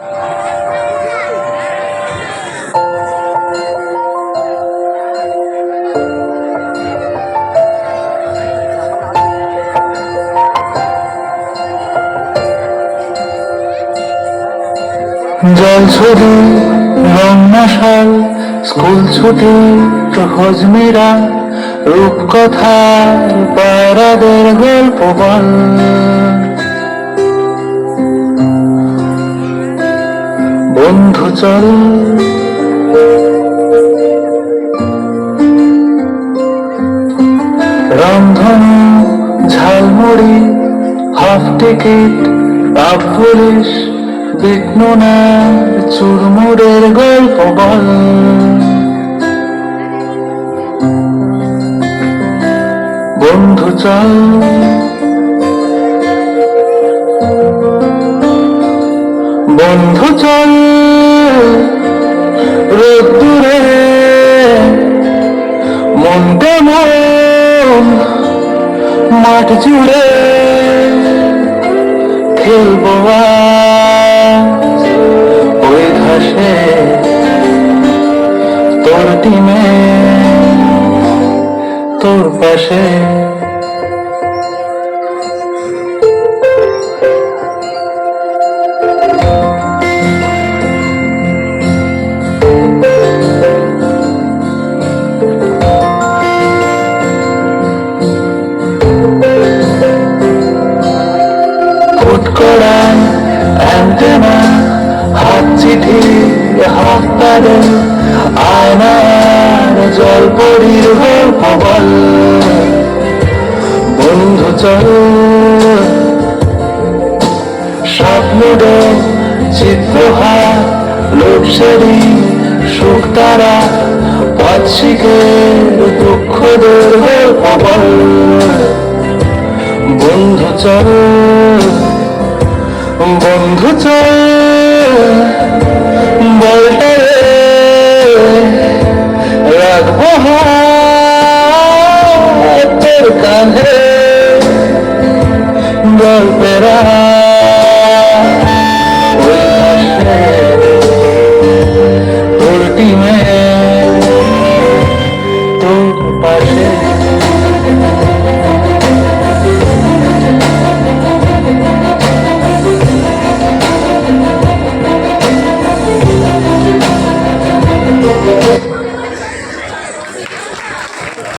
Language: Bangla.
জল ছবি রং মশাল স্কুল ছুটি হজমেরা রূপকথার পারাদের গল্প বল। বন্ধু চল রংধনু ঝালমুড়ি হাফ টিকিট আপ পুলিশ বিটনুনার চুরমুরের গল্প বল। বন্ধু চল বন্ধু চল রোদ্দুরে মন কেমন মাঠ জুড়ে খেলবো ওই ঘাসে তোর টিমে তোর পাশে। অ্যান্টেনা হাত চিঠি হাত তারে আয়নার জলপরির গল্প বল। বন্ধু চল স্বপ্নড চিত্রহার লোকসারি সুখ তারা পাচ্ছিকের দুঃখদের গল্প বল। বন্ধু চল বন্ধু চল